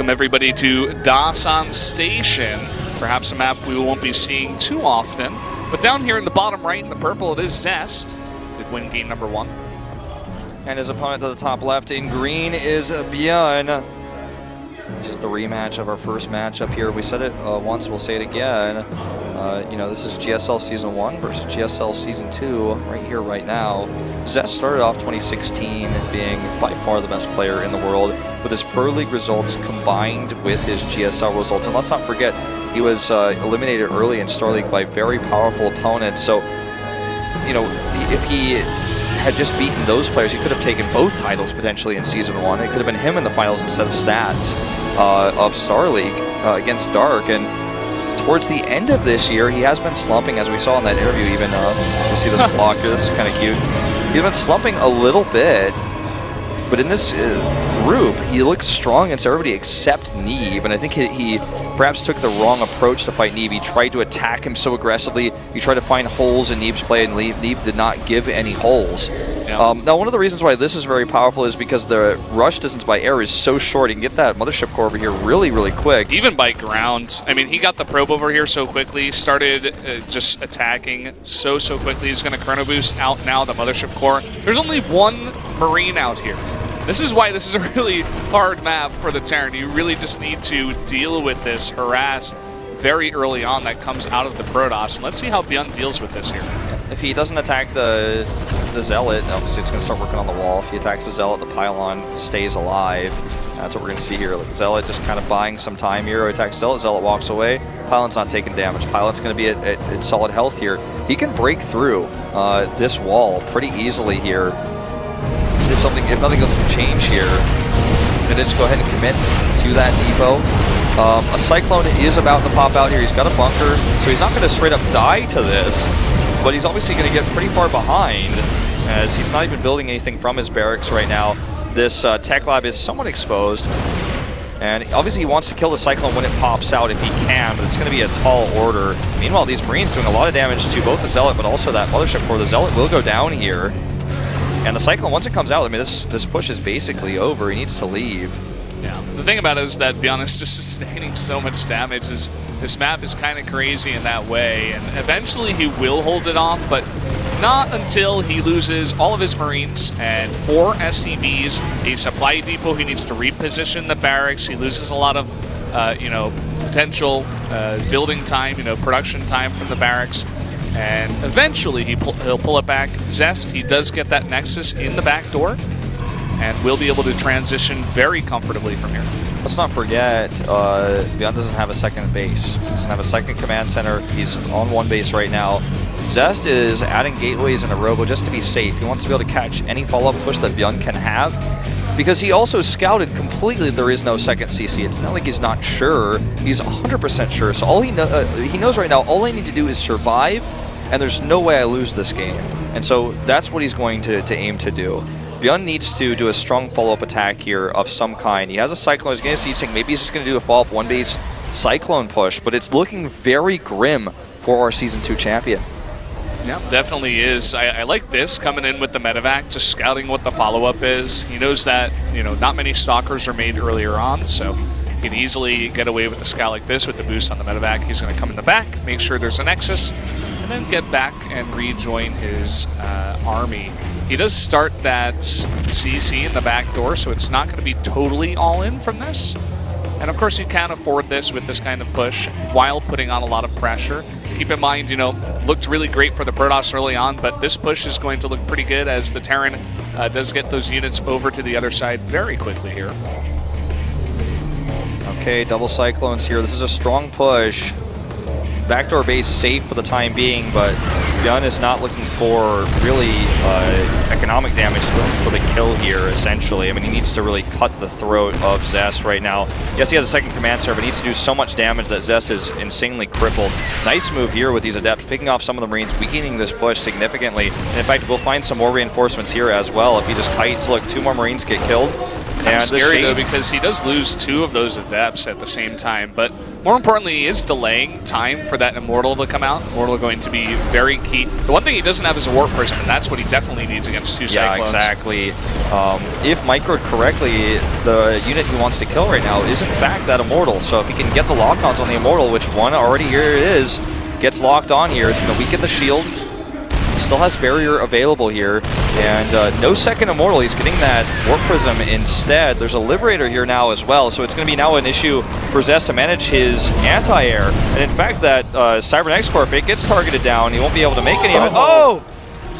Welcome everybody to Dasan Station. Perhaps a map we won't be seeing too often. But down here in the bottom right in the purple, it is Zest. Did win game number 1. And his opponent to the top left in green is Byun. This is the rematch of our first matchup here. We said it once, we'll say it again. You know, this is GSL Season 1 versus GSL Season 2 right here, right now. Zest started off 2016 being by far the best player in the world with his Pro League results combined with his GSL results. And let's not forget, he was eliminated early in Star League by very powerful opponents. So, you know, if he had just beaten those players, he could have taken both titles potentially in Season 1. It could have been him in the finals instead of Stats of Star League against Dark. And towards the end of this year, he has been slumping, as we saw in that interview even. You see this block here, this is kind of cute. He's been slumping a little bit, but in this group, he looks strong against everybody except Neeb, and I think he perhaps took the wrong approach to fight Neeb. He tried to attack him so aggressively. He tried to find holes in Neeb's play, and Neeb did not give any holes. Yeah. Now, one of the reasons why this is very powerful is because the rush distance by air is so short. He can get that mothership core over here really, really quick. Even by ground. I mean, he got the probe over here so quickly, started just attacking so quickly. He's going to chrono boost out now the mothership core. There's only one Marine out here. This is why this is a really hard map for the Terran. You really just need to deal with this harass very early on that comes out of the Protoss. And let's see how Byun deals with this here. If he doesn't attack the Zealot, obviously it's going to start working on the wall. If he attacks the Zealot, the pylon stays alive. That's what we're going to see here. Like Zealot just kind of buying some time here. Attacks Zealot, Zealot walks away. Pylon's not taking damage. Pylon's going to be at solid health here. He can break through this wall pretty easily here. If nothing else can change here, and just go ahead and commit to that depot. A Cyclone is about to pop out here. He's got a bunker, so he's not going to straight up die to this, but he's obviously going to get pretty far behind, as he's not even building anything from his barracks right now. This tech lab is somewhat exposed, and obviously he wants to kill the Cyclone when it pops out if he can, but it's going to be a tall order. Meanwhile, these Marines doing a lot of damage to both the Zealot, but also that mothership core. The Zealot will go down here. And the Cyclone, once it comes out, I mean, this push is basically over. He needs to leave. Yeah. The thing about it is that Byun is just sustaining so much damage. This map is kind of crazy in that way. And eventually he will hold it off, but not until he loses all of his Marines and 4 SCVs, a supply depot. He needs to reposition the barracks. He loses a lot of, you know, potential building time, you know, production time from the barracks. And eventually he'll pull it back. Zest, he does get that Nexus in the back door and will be able to transition very comfortably from here. Let's not forget, Byun doesn't have a second base. He doesn't have a second command center. He's on one base right now. Zest is adding gateways in a robo just to be safe. He wants to be able to catch any follow-up push that Byun can have, because he also scouted completely there is no second CC. It's not like he's not sure. He's 100% sure. So all he knows right now, all I need to do is survive, and there's no way I lose this game. And so that's what he's going to aim to do. Byun needs to do a strong follow-up attack here of some kind. He has a Cyclone. He's going to see something. Maybe he's just going to do a follow-up one-base Cyclone push, but it's looking very grim for our Season 2 champion. Yeah, definitely is. I like this coming in with the medevac, just scouting what the follow-up is. He knows that, you know, not many stalkers are made earlier on, so he can easily get away with a scout like this with the boost on the medevac. He's going to come in the back, make sure there's a Nexus, and then get back and rejoin his army. He does start that CC in the back door, so it's not going to be totally all in from this. And of course, you can afford this with this kind of push while putting on a lot of pressure. Keep in mind, you know, looked really great for the Protoss early on, but this push is going to look pretty good as the Terran does get those units over to the other side very quickly here. Okay, double Cyclones here. This is a strong push. Backdoor base safe for the time being, but Byun is not looking for really economic damage. He's looking for the kill here, essentially. I mean, he needs to really cut the throat of Zest right now. Yes, he has a second command center, but he needs to do so much damage that Zest is insanely crippled. Nice move here with these Adepts, picking off some of the Marines, weakening this push significantly. And in fact, we'll find some more reinforcements here as well. If he just kites, look, 2 more Marines get killed. Kind of scary, though, because he does lose 2 of those adepts at the same time. But more importantly, he is delaying time for that Immortal to come out. Immortal going to be very key. The one thing he doesn't have is a Warp Prism, and that's what he definitely needs against 2 Cyclones. Yeah, exactly. If microed correctly, the unit he wants to kill right now is in fact that Immortal. So if he can get the lock-ons on the Immortal, which one already here it is, gets locked on here, it's going to weaken the shield. Still has barrier available here, and no second Immortal. He's getting that Warp Prism instead. There's a Liberator here now as well, so it's going to be now an issue for Zest to manage his anti-air. And in fact, that Cybernetics Corp, it gets targeted down. He won't be able to make any of it. Oh!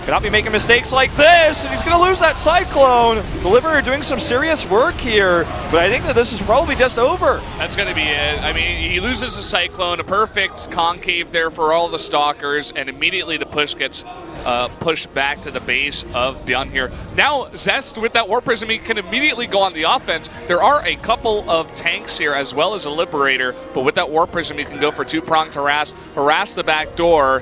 Cannot be making mistakes like this, and he's going to lose that Cyclone. The Liberator doing some serious work here, but I think that this is probably just over. That's going to be it. I mean, he loses a Cyclone, a perfect concave there for all the Stalkers, and immediately the push gets pushed back to the base of Byun here. Now, Zest, with that Warp Prism, he can immediately go on the offense. There are a couple of tanks here, as well as a Liberator, but with that Warp Prism, you can go for 2-pronged harass the back door,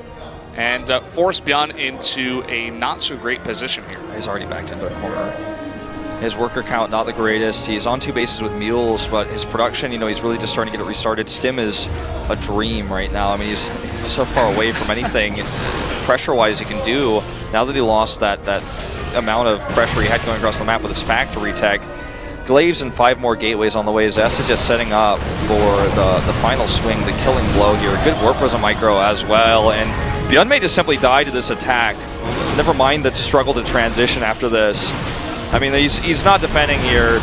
and force Byun into a not-so-great position here. He's already backed into a corner. His worker count, not the greatest. He's on 2 bases with mules, but his production, you know, he's really just starting to get it restarted. Stim is a dream right now. I mean, he's so far away from anything pressure-wise he can do. Now that he lost that amount of pressure he had going across the map with his factory tech, Glaives and 5 more gateways on the way. Zest is just setting up for the final swing, the killing blow here. Good Warp Prism micro as well, and Byun may just simply die to this attack. Never mind the struggle to transition after this. I mean, he's not defending here.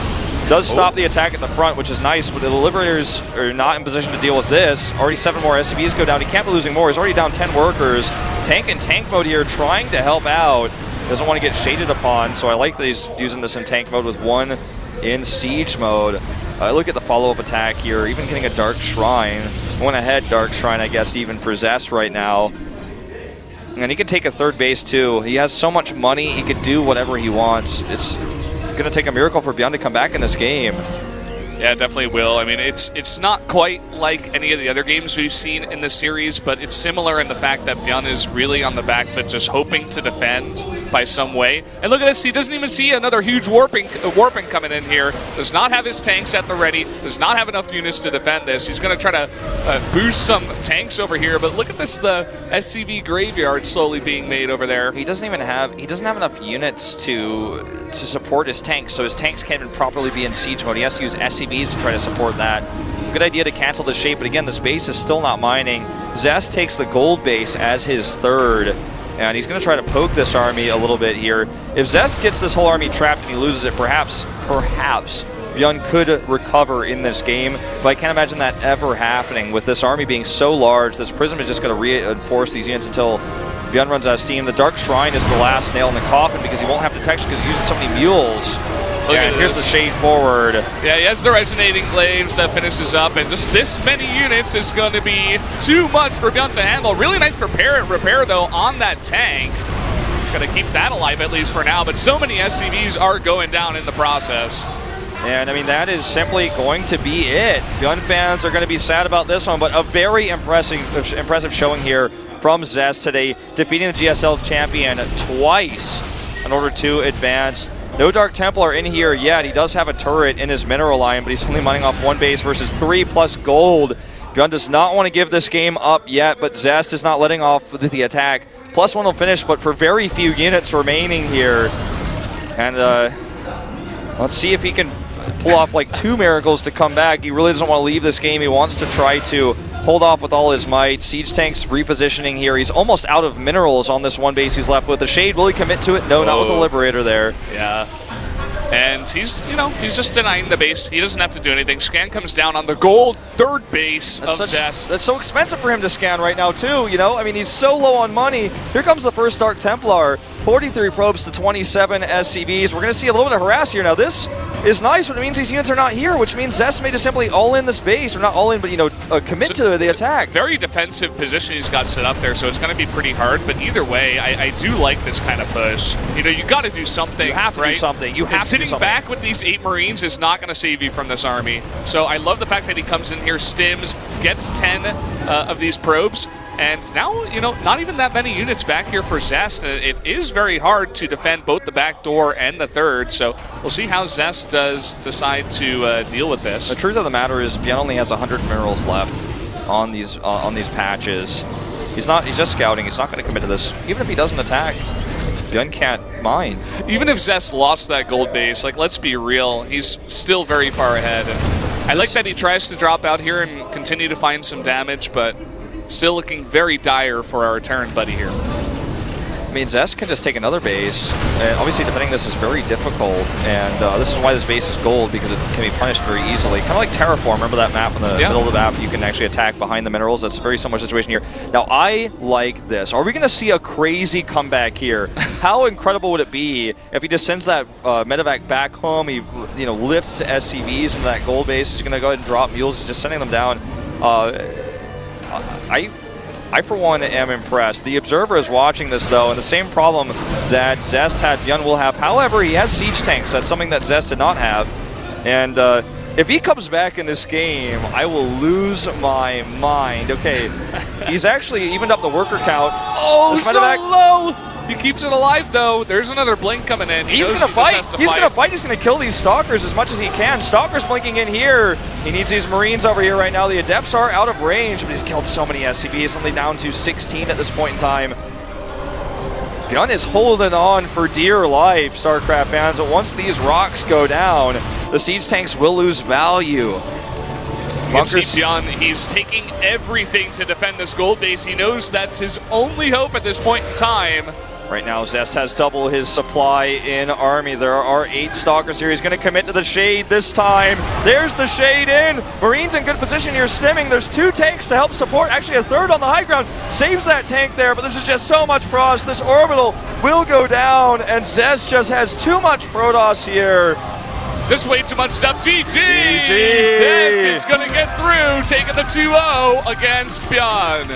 Does stop the attack at the front, which is nice, but the Liberators are not in position to deal with this. Already 7 more SCVs go down. He can't be losing more. He's already down 10 workers. Tank in tank mode here, trying to help out. Doesn't want to get shaded upon, so I like that he's using this in tank mode with 1 in siege mode. Look at the follow-up attack here, even getting a Dark Shrine. Went ahead Dark Shrine, I guess, even for Zest right now. And he can take a 3rd base too. He has so much money, he could do whatever he wants. It's going to take a miracle for Byun to come back in this game. Yeah, it definitely will. I mean, it's not quite like any of the other games we've seen in this series, but it's similar in the fact that Byun is really on the back foot, just hoping to defend by some way. And look at this, he doesn't even see another huge warping coming in here. Does not have his tanks at the ready, does not have enough units to defend this. He's going to try to boost some tanks over here, but look at this, the SCV graveyard slowly being made over there. He doesn't have enough units to support his tanks, so his tanks can't even properly be in siege mode. He has to use SCVs to try to support that. Good idea to cancel the shape, but again, this base is still not mining. Zest takes the gold base as his 3rd, and he's going to try to poke this army a little bit here. If Zest gets this whole army trapped and he loses it, perhaps Byun could recover in this game, but I can't imagine that ever happening with this army being so large. This Prism is just going to reinforce these units until Byun runs out of steam. The Dark Shrine is the last nail in the coffin because he won't have detection because he's using so many mules. And here's the shade forward. Yeah, he has the Resonating Glaives that finishes up, and just this many units is going to be too much for Byun to handle. Really nice repair though on that tank. Got to keep that alive at least for now, but so many SCVs are going down in the process. And I mean, that is simply going to be it. Byun fans are going to be sad about this one, but a very impressive showing here from Zest today, defeating the GSL champion twice in order to advance. No Dark Templar in here yet. He does have a turret in his mineral line, but he's only mining off 1 base versus 3+ gold. Byun does not want to give this game up yet, but Zest is not letting off with the attack. +1 will finish, but for very few units remaining here. And let's see if he can pull off like 2 miracles to come back. He really doesn't want to leave this game. He wants to try to hold off with all his might. Siege tanks repositioning here. He's almost out of minerals on this 1 base he's left with. The Shade, will he commit to it? No, not with the Liberator there. Yeah. And he's just denying the base. He doesn't have to do anything. Scan comes down on the gold 3rd base of Zest. That's so expensive for him to scan right now too, you know? I mean, he's so low on money. Here comes the first Dark Templar. 43 probes to 27 SCVs. We're going to see a little bit of harass here. Now this is nice, but it means these units are not here, which means Zest may just simply all in this base, or not all in, but commit to the attack. Very defensive position he's got set up there, so it's going to be pretty hard. But either way, I do like this kind of push. You know, you got to do something. You have to do something. You have to do something. Sitting back with these 8 Marines is not going to save you from this army. So I love the fact that he comes in here, stims, gets 10 of these probes, And now, you know, not even that many units back here for Zest. It is very hard to defend both the back door and the third, so we'll see how Zest does decide to deal with this. The truth of the matter is Byun only has 100 minerals left on these patches. He's just scouting. He's not going to commit to this. Even if he doesn't attack, Byun can't mine. Even if Zest lost that gold base, like, let's be real, he's still very far ahead. And I like that he tries to drop out here and continue to find some damage, but still looking very dire for our Terran buddy here. I mean, Zest can just take another base, and obviously defending this is very difficult, and this is why this base is gold, because it can be punished very easily. Kind of like Terraform, remember that map in the middle of the map, you can actually attack behind the minerals. That's a very similar situation here. Now, I like this. Are we going to see a crazy comeback here? How incredible would it be if he just sends that medevac back home, he lifts SCVs from that gold base, he's going to go ahead and drop mules, he's just sending them down. I, for one, am impressed. The Observer is watching this, though, and the same problem that Zest had, Byun will have. However, he has siege tanks. That's something that Zest did not have. And if he comes back in this game, I will lose my mind. Okay, he's actually evened up the worker count. Oh, so low! He keeps it alive, though. There's another blink coming in. He's going to fight. He's going to fight. He's going to kill these Stalkers as much as he can. Stalkers blinking in here. He needs these Marines over here right now. The Adepts are out of range, but he's killed so many SCVs. Only down to 16 at this point in time. Byun is holding on for dear life, StarCraft fans. But once these rocks go down, the siege tanks will lose value. You can see Byun, he's taking everything to defend this gold base. He knows that's his only hope at this point in time. Right now, Zest has double his supply in army. There are 8 Stalkers here. He's going to commit to the Shade this time. There's the Shade in. Marines in good position here stimming. There's 2 tanks to help support. Actually, a third on the high ground. Saves that tank there, but this is just so much Protoss. This orbital will go down, and Zest just has too much Protoss here. This way too much stuff. GG! Zest is going to get through, taking the 2-0 against Byun.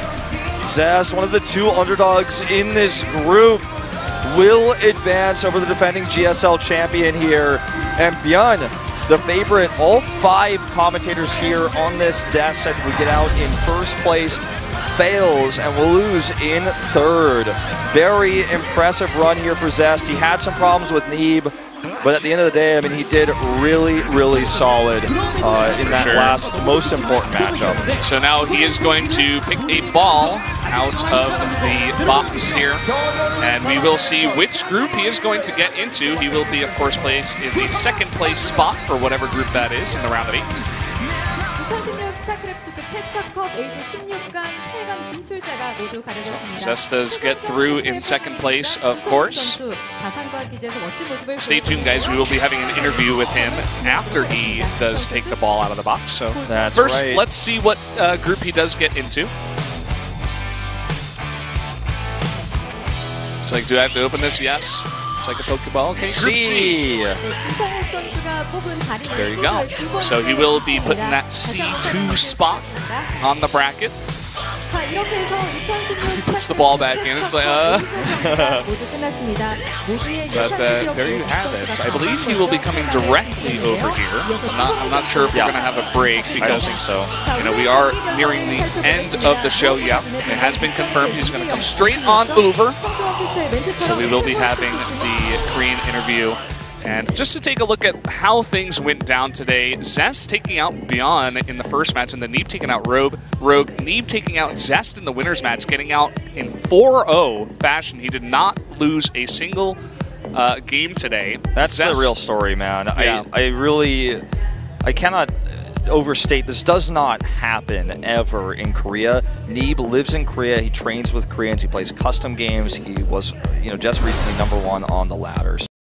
Zest, one of the 2 underdogs in this group, will advance over the defending GSL champion here. And Byun, the favorite, all 5 commentators here on this desk said we get out in first place, fails, and will lose in 3rd. Very impressive run here for Zest. He had some problems with Neeb, but at the end of the day, I mean, he did really, really solid in that last, most important matchup. So now he is going to pick a ball out of the box here, and we will see which group he is going to get into. He will be, of course, placed in the 2nd place spot for whatever group that is in the round of 8. Zest does get through in 2nd place, of course. Stay tuned, guys. We will be having an interview with him after he does take the ball out of the box. So first, let's see what group he does get into. It's like, do I have to open this? Yes. It's like a Pokeball. Okay, Group C. There you go. So he will be putting that C2 spot on the bracket. Puts the ball back in. It's like, But there you have it. I believe he will be coming directly over here. I'm not sure if we're going to have a break because I don't think so. We are nearing the end of the show. Yep, it has been confirmed he's going to come straight on over. So we will be having the Korean interview. And just to take a look at how things went down today, Zest taking out Byun in the first match, and then Neeb taking out Rogue. Neeb taking out Zest in the winner's match, getting out in 4-0 fashion. He did not lose a single game today. That's Zest, the real story, man. Yeah. I cannot overstate, this does not happen ever in Korea. Neeb lives in Korea, he trains with Koreans, he plays custom games, he was just recently #1 on the ladders.